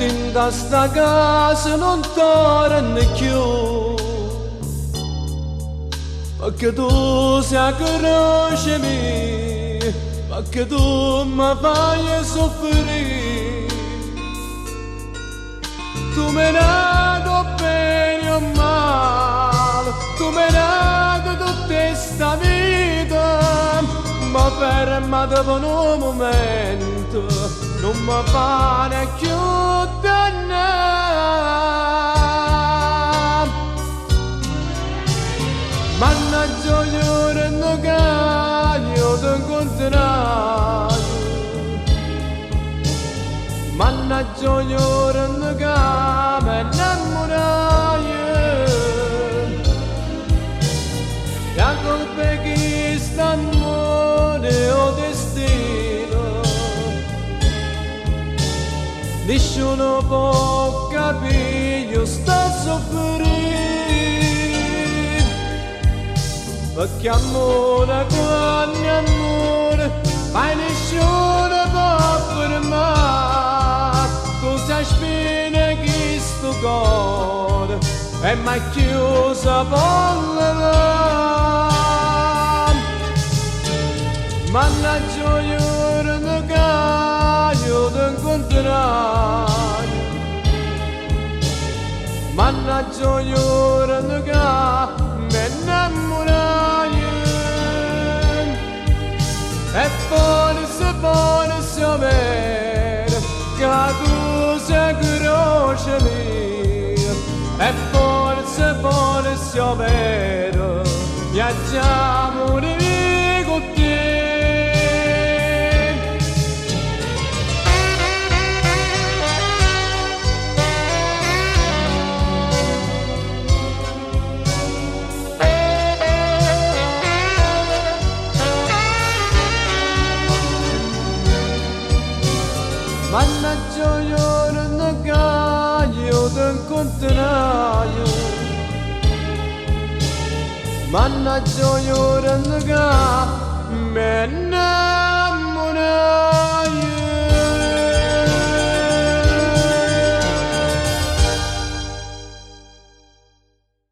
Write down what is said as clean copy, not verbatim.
fin da sta casa non torna più, perché tu sai conoscermi, perché tu mi fai soffrire. Tu me ne do bene o male, tu me ne do tutta sta vita, ma fermata per un momento, non mi fa più dannare. Mannaggia gli giorni che io ti incontrai, mannaggia gli giorni che mi innamorai, e a colpa che st'amore o destino nessuno può capire, io sto a soffrire, perché amore quando amore mai nessuno può fermare. Tu sai spina che sto cuore e mai chiuso volerà. Mannaggia gli giorni che io ti incontrai, mannaggia gli giorni che mi innamorai, e forse vero che tu sei conoscimi, e forse vero viaggiamo con te. Mannaggia gli giorni che io ti incontrai, mannaggia gli giorni che mi